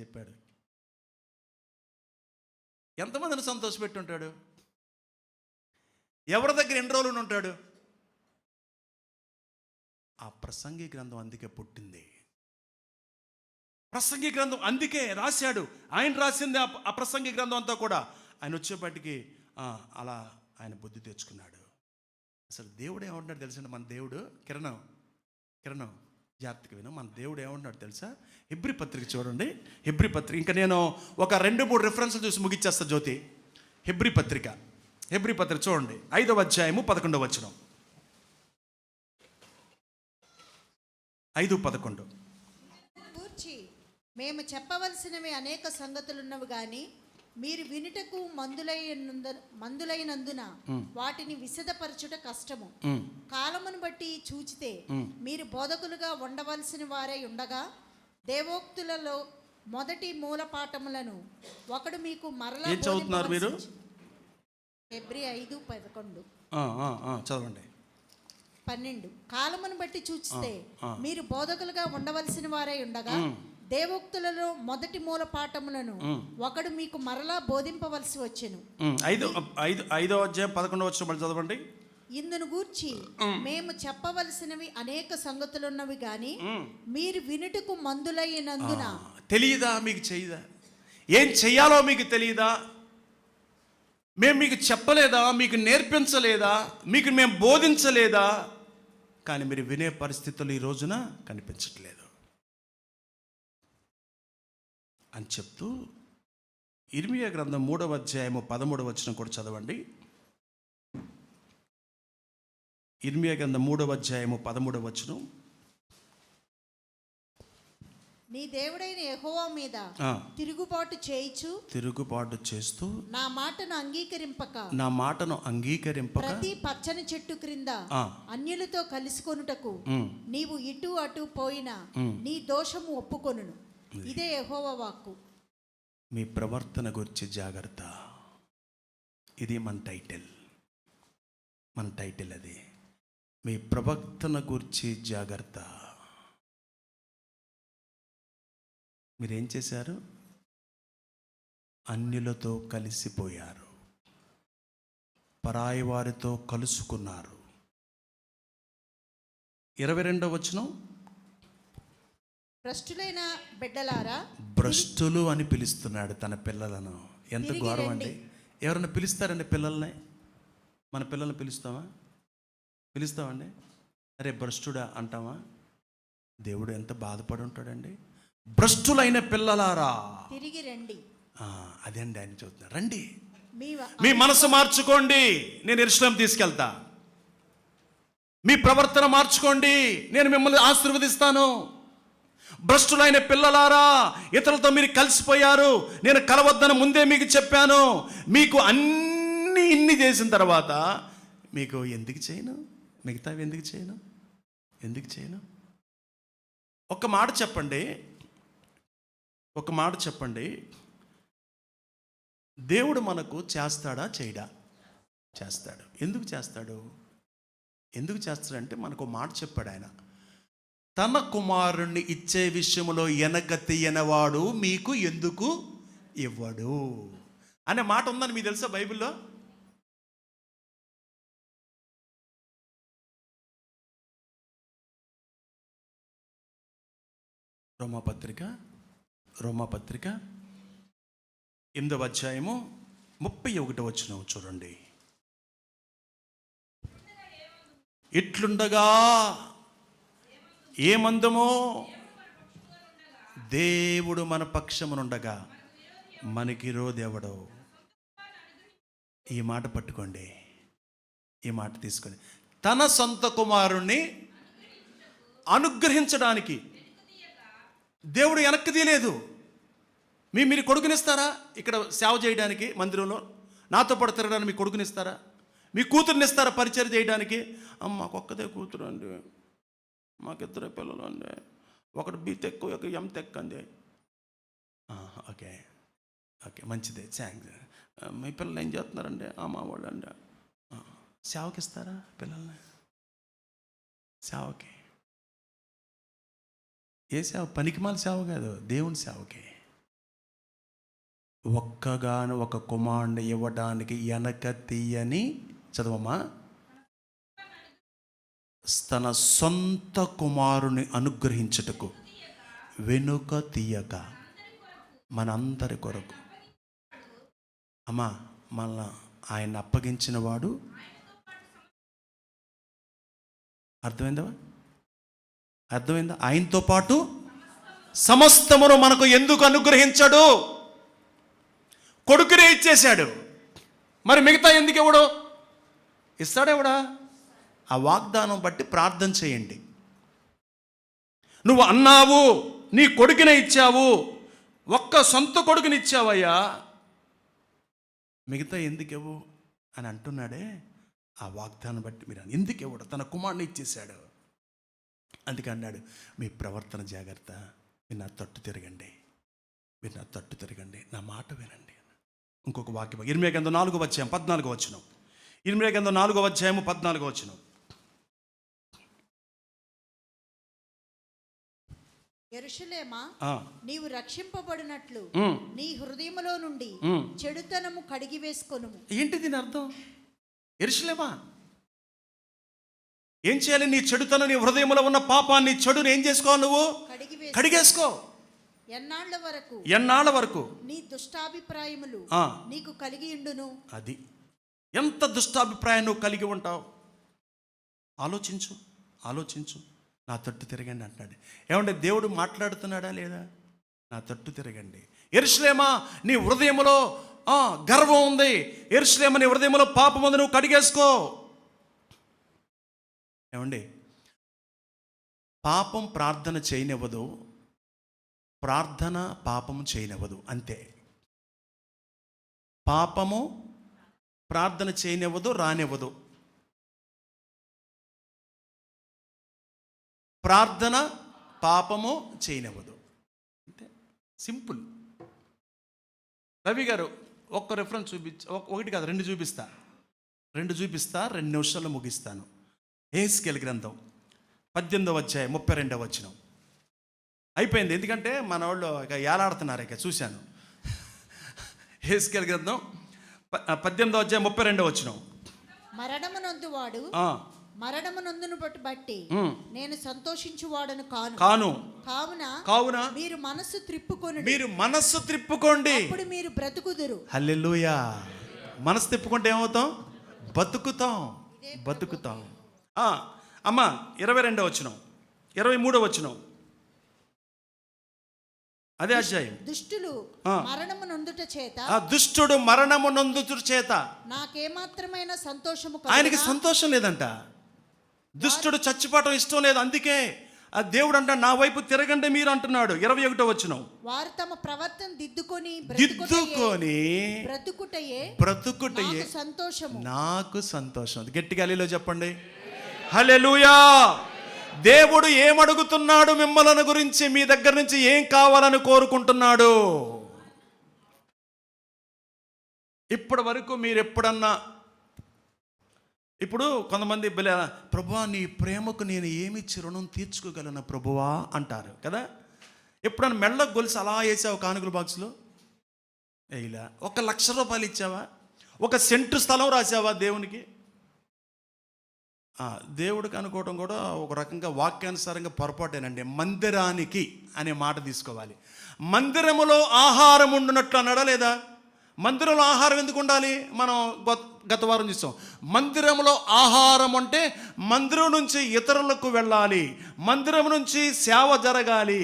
చెప్పాడు, ఎంతమందిని సంతోషపెట్టి ఉంటాడు? ఎవరి దగ్గర ఎన్ని రోజులు ఉంటాడు? ఆ ప్రసంగి గ్రంథం అందుకే పుట్టింది. ప్రసంగి గ్రంథం అందుకే రాశాడు. ఆయన రాసింది ఆ ప్రసంగి గ్రంథం అంతా కూడా. ఆయన వచ్చేపాటికి అలా ఆయన బుద్ధి తెచ్చుకున్నాడు. అసలు దేవుడు ఏమంటున్నాడు తెలుసండి? మన దేవుడు కిరణం జాగ్రత్తగా విను. మన దేవుడు ఏమంటున్నాడు తెలుసా? హెబ్రీ పత్రిక చూడండి. హెబ్రీ పత్రిక ఇంకా నేను ఒక 2-3 రిఫరెన్స్లు చూసి ముగిచ్చేస్తా జ్యోతి. హెబ్రీ పత్రిక చూడండి, 5వ అధ్యాయము 11వ వచనం. 5:11. కూర్చి మేము చెప్పవలసినవి అనేక సంగతులున్నవి గాని మీరు వినుటకు మందులైనందున వాటిని విశదపరచుట కష్టము. కాలమును బట్టి చూచితే మీరు బోధకులుగా ఉండవలసిన వారై ఉండగా దేవోక్తులలో మొదటి మూల పాఠములను ఒకడు మీకు మరలా ఏం చదువుతున్నారు మీరు? హెబ్రీ 5:11 చదవండి. 12. కాలమును బట్టి చూచితే మీరు బోధకులుగా ఉండవలసిన వారై ఉండగా దేవోక్తులలో మొదటి మూల పాఠములను ఒకడు మీకు మరలా బోధింపవలసి వచ్చెను. 5వ అధ్యాయం 11వ వచనం చదవండి. ఇందును గూర్చి మేము చెప్పవలసినవి అనేక సంగతులున్నవి గాని మీరు వినుటకు మందులైనందున. తెలియదా? మీకు చేయదా? ఏం చెయ్యాలో మీకు తెలియదా? మేము మీకు చెప్పలేదా? మీకు నేర్పించలేదా? మీకు మేము బోధించలేదా? కానీ మీరు వినే పరిస్థితులు ఈ రోజున కనిపించట్లేదు అని చెప్తూ ఇర్మియా గ్రంథం 3వ అధ్యాయము 13వ వచనం కూడా చదవండి. ఇర్మియా గ్రంథం 3వ అధ్యాయము 13వ వచనం. నీ దేవుడైన యెహోవా మీద తిరుగుబాటు చేస్తూ నా మాటను అంగీకరింపక ప్రతి పచ్చని చెట్టు క్రింద అన్యులతో కలుసుకొనుటకు నీవు ఇటు అటు పోయినా నీ దోషము ఒప్పుకొనును. ఇదే యెహోవా వాక్కు. మీ ప్రవర్తన గురించి జాగ్రత్త. ఇది మన టైటిల్ అది. మీ ప్రవర్తన గురించి జాగ్రత్త. మీరేం చేశారు? అన్యులతో కలిసిపోయారు, పరాయి వారితో కలుసుకున్నారు. 22వ వచనం, భ్రష్టులైన బిడ్డలారా భ్రష్టులు అని పిలుస్తున్నాడు తన పిల్లలను. ఎంత తిరిగి గౌరవం రండి. అండి. ఎవరైనా పిలుస్తారండి పిల్లల్ని? మన పిల్లల్ని పిలుస్తామండి? అరే భ్రష్టుడా అంటామా? దేవుడు ఎంత బాధపడి ఉంటాడండి. భ్రష్టులైన పిల్లలారా తిరిగి రండి, అదే అండి ఆయన చెబుతున్నారు. రండి, మీ మీ మనసు మార్చుకోండి, నేను యెరూషలేము తీసుకెళ్తా. మీ ప్రవర్తన మార్చుకోండి, నేను మిమ్మల్ని ఆశీర్వదిస్తాను. భ్రష్టులైన పిల్లలారా, ఇతరులతో మీరు కలిసిపోయారు, నేను కలవద్దని ముందే మీకు చెప్పాను. మీకు ఇన్ని చేసిన తర్వాత మీకు ఎందుకు చేయను? మిగతావి ఎందుకు చేయను? ఒక మాట చెప్పండి, దేవుడు మనకు చేస్తాడా చేయడా? చేస్తాడు. ఎందుకు చేస్తాడంటే మనకు మాట చెప్పాడు ఆయన. తన కుమారుణ్ణి ఇచ్చే విషయంలో వెనక తీయనవాడు మీకు ఎందుకు ఇవ్వడు అనే మాట ఉందని మీకు తెలుసా బైబిల్లో? రోమాపత్రిక 8వ అధ్యాయము 31వ వచనం చూడండి. ఇట్లుండగా ఏమందమో దేవుడు మన పక్షమునుండగా మనకి విరోధెవడో. ఈ మాట పట్టుకోండి, ఈ మాట తీసుకొని, తన సొంత కుమారుణ్ణి అనుగ్రహించడానికి దేవుడు వెనక్కి తీయలేదు. మీరు కొడుకునిస్తారా? ఇక్కడ సేవ చేయడానికి మందిరంలో నాతో పాటు తిరగడానికి మీ కొడుకునిస్తారా? మీ కూతురునిస్తారా పరిచయం చేయడానికి? మాకు ఒక్కదే కూతురు అండి, మాకిద్దరే పిల్లలు అండి, ఒకటి బీటెక్ ఒక ఎంటెక్ అండి. ఓకే మంచిదే, థ్యాంక్స్. మీ పిల్లలు ఏం చేస్తున్నారండి? మా వాళ్ళు అండి. సేవకి ఇస్తారా పిల్లల్ని? సేవకి ఏ సేవ? పనికిమాల సేవ కాదు, దేవుని సేవకి. ఒక్కగాను ఒక కుమారుని ఇవ్వడానికి వెనక తీయని, చదవమ్మా, తన సొంత కుమారుని అనుగ్రహించుటకు వెనుక తీయక మనందరి కొరకు. అమ్మా, మళ్ళా ఆయన అప్పగించిన వాడు, అర్థమైందా? ఆయనతో పాటు సమస్తమును మనకు ఎందుకు అనుగ్రహించాడు? కొడుకునే ఇచ్చేశాడు, మరి మిగతా ఎందుకు ఇవ్వడు? ఇస్తాడెవడా? ఆ వాగ్దానం బట్టి ప్రార్థన చేయండి. నువ్వు అన్నావు, నీ కొడుకునే ఇచ్చావు, ఒక్క సొంత కొడుకుని ఇచ్చావయ్యా, మిగతా ఎందుకు ఇవ్వు అని అంటున్నాడే. ఆ వాగ్దానం బట్టి మీరు ఎందుకు ఇవ్వడు? తన కుమారుని ఇచ్చేశాడు. అందుకే అన్నాడు, మీ ప్రవర్తన జాగ్రత్త, మీరు నా తట్టు తిరగండి, నా మాట వినండి. ఇంకొక వాక్యం, ఇర్మియా గ్రంథం 4వ అధ్యాయం 14వ వచనం. ఇర్మియా గ్రంథం 4వ అధ్యాయం 14వ వచనం. యెరూషలేమా, నీవు రక్షింపబడినట్లు నీ హృదయములో నుండి చెడుతనము కడిగి వేసుకొనుము. ఏంటి దీని అర్థం? యెరూషలేమా, ఏం చేయాలి? నీ చెడుతనం, నీ హృదయంలో ఉన్న పాపాన్ని, చెడుని ఏం చేసుకోవాలి? నువ్వు కడిగేసుకో. ఎన్నాళ్ళ వరకు నీ దుష్టాభిప్రాయములు నీకు కలిగి ఉండును. అది ఎంత దుష్టాభిప్రాయం నువ్వు కలిగి ఉంటావు? ఆలోచించు. నా తట్టు తిరగండి అంటున్నాడు. ఏమంటే దేవుడు మాట్లాడుతున్నాడా లేదా? నా తట్టు తిరగండి. యెరూషలేమా, నీ హృదయంలో గర్వం ఉంది. యెరూషలేమా, నీ హృదయంలో పాపం ఉంది, నువ్వు కడిగేసుకో. ఏమండి, పాపం ప్రార్థన చేయనివ్వదు, ప్రార్థన పాపము చేయనివ్వదు. అంతే. పాపము ప్రార్థన చేయనివ్వదు, రానివ్వదు. ప్రార్థన పాపము చేయనివ్వదు. అంతే, సింపుల్. రవి గారు ఒక్క రెఫరెన్స్ ఒకటి కాదు, 2 చూపిస్తా. 2 నిమిషాల్లో ముగిస్తాను. యెహెజ్కేలు గ్రంథం 18వ అధ్యాయం 32వ వచనం. అయిపోయింది, ఎందుకంటే మన వాళ్ళు ఇక ఏలాడుతున్నారు, ఇక చూశాను. యెహెజ్కేలు గ్రంథం 18వ అధ్యాయం 32వ వచనం. మరణమునందు వాడు మరణమునందును బట్టి నేను సంతోషించువాడను కాను. కావున మీరు మనస్సు త్రిప్పుకోండి, అప్పుడు మీరు బ్రతుకుదురు. హల్లెలూయా. మనసు తిప్పుకుంటే ఏమవుతాం? బతుకుతాం. అమ్మా 22వ వచనం, 23వ వచనం, అదే అధ్యాయం. దుష్టుడు మరణము నొందుట చేత నాకేమాత్రమైన సంతోషము కలుగునా? ఆయనకి సంతోషం లేదంట. దుష్టుడు చచ్చిపోవటం ఇష్టం లేదు. అందుకే ఆ దేవుడు అంట, నా వైపు తిరగండి మీరు అంటున్నాడు. 21వ వచనం, వారు తమ ప్రవర్తన దిద్దుకొని బ్రతుకుటయే నాకు సంతోషం. గట్టిగా హల్లెలూయా చెప్పండి. హల్లెలూయా. దేవుడు ఏమడుగుతున్నాడు మిమ్మల్ని గురించి? మీ దగ్గర నుంచి ఏం కావాలని కోరుకుంటున్నాడు? ఇప్పటి వరకు మీరు ఎప్పుడన్నా, ఇప్పుడు కొంతమంది ప్రభువా నీ ప్రేమకు నేను ఏమిచ్చి రుణం తీర్చుకోగలను ప్రభువా అంటారు కదా. ఎప్పుడన్నా మెళ్ళ గొలుసు అలా వేసావు కానుకల బాక్స్లో? ఇలా 1,00,000 రూపాయలు ఇచ్చావా? 1 సెంటు స్థలం రాసావా దేవునికి? దేవుడికి అనుకోవడం కూడా ఒక రకంగా వాక్యానుసారంగా పొరపాటేనండి. మందిరానికి అనే మాట తీసుకోవాలి. మందిరములో ఆహారం ఉండునట్లు అన్నాడా లేదా? మందిరంలో ఆహారం ఎందుకు ఉండాలి? మనం గత వారం చూస్తాం. మందిరంలో ఆహారం అంటే మందిరం నుంచి ఇతరులకు వెళ్ళాలి, మందిరం నుంచి సేవ జరగాలి.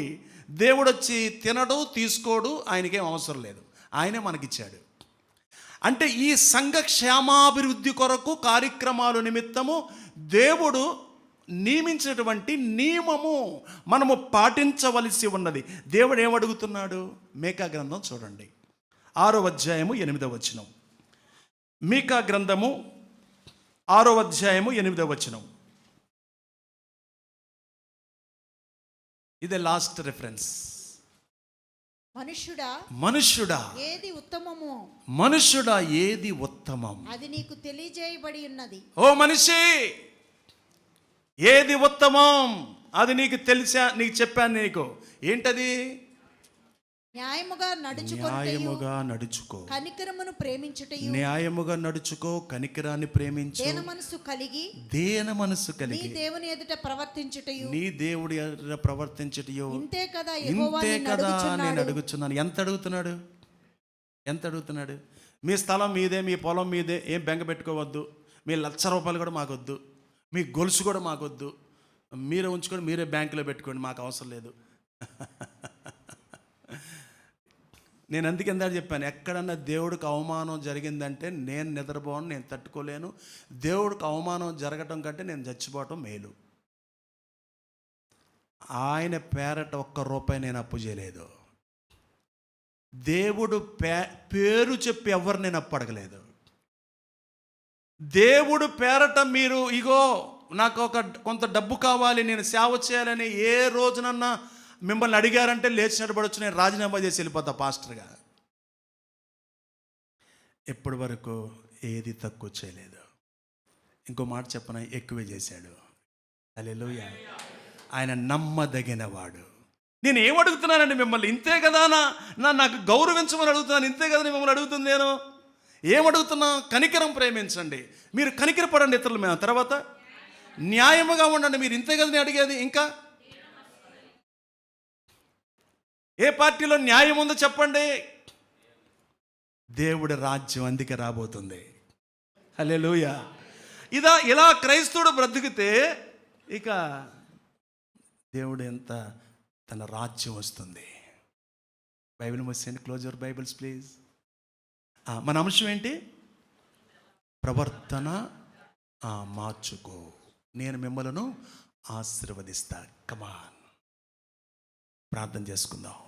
దేవుడు వచ్చి తినడు, తీసుకోడు, ఆయనకేం అవసరం లేదు, ఆయనే మనకిచ్చాడు. అంటే ఈ సంఘ క్షేమాభివృద్ధి కొరకు కార్యక్రమాలు నిమిత్తము దేవుడు నియమించినటువంటి నియమము మనము పాటించవలసి ఉన్నది. దేవుడు ఏమడుగుతున్నాడు? మీకా గ్రంథం చూడండి, 6వ అధ్యాయము 8వ వచనం. మీకా గ్రంథము 6వ అధ్యాయము 8వ వచనం. ఇదే లాస్ట్ రిఫరెన్స్. మనుష్యుడా ఏది ఉత్తమం అది నీకు తెలియజేయబడి ఉన్నది. ఓ మనిషి, ఏది ఉత్తమం అది నీకు చెప్పాను. నీకు ఏంటది? న్యాయముగా నడుచుకో, కనికరమును ప్రేమించుటయు. న్యాయముగా నడుచుకో, కనికరాన్ని ప్రేమించు, దేన మనసు కలిగి నీ దేవుని ఎదుట ప్రవర్తించుటయు. ఇంతే కదా నేను అడుగుతున్నాను. ఎంత అడుగుతున్నాడు? మీ స్థలం మీదే, మీ పొలం మీదే, ఏం బెంగ పెట్టుకోవద్దు. మీ 1,00,000 రూపాయలు కూడా మాకొద్దు, మీ గొలుసు కూడా మాకొద్దు, మీరే ఉంచుకొని మీరే బ్యాంకులో పెట్టుకోండి, మాకు అవసరం లేదు. నేను అందుకే ఇందాక చెప్పాను, ఎక్కడన్నా దేవుడికి అవమానం జరిగిందంటే నేను నిద్రపోను, నేను తట్టుకోలేను. దేవుడికి అవమానం జరగటం కంటే నేను చచ్చిపోవటం మేలు. ఆయన పేరట 1 రూపాయి నేను అప్పు చేయలేదు. దేవుడు పేరు చెప్పి ఎవరు నేను అప్పు అడగలేదు. దేవుడు పేరట మీరు ఇగో నాకు కొంత డబ్బు కావాలి, నేను సేవ చేయాలని ఏ రోజునన్నా మిమ్మల్ని అడిగారంటే లేచినట్టు పడవచ్చు, నేను రాజీనామా చేసి వెళ్ళిపోతా పాస్టర్గా. ఎప్పటి వరకు ఏది తక్కువ చేయలేదు. ఇంకో మాట చెప్పన, ఎక్కువే చేశాడు. హల్లెలూయా. ఆయన నమ్మదగినవాడు. నేను ఏం అడుగుతున్నానండి మిమ్మల్ని? ఇంతే కదా నాకు గౌరవించమని అడుగుతున్నాను, ఇంతే కదా మిమ్మల్ని అడుగుతుంది. నేను ఏమడుగుతున్నా? కనికరం ప్రేమించండి, మీరు కనికరపడండి ఇతరుల మీద. తర్వాత న్యాయముగా ఉండండి, మీరు ఇంతే కదా నేను అడిగేది. ఇంకా ఏ పార్టీలో న్యాయం ఉందో చెప్పండి. దేవుడి రాజ్యం అందుకే రాబోతుంది. హల్లెలూయా. ఇలా క్రైస్తవుడు బ్రతికితే ఇక దేవుడు ఎంత తన రాజ్యం వస్తుంది. బైబిల్ మూసేయండి, క్లోజ్ యువర్ బైబిల్స్ ప్లీజ్. మన అంశం ఏంటి? ప్రవర్తన మార్చుకో, నేను మిమ్మలను ఆశీర్వదిస్తా. కమాన్, ప్రార్థన చేసుకుందాం.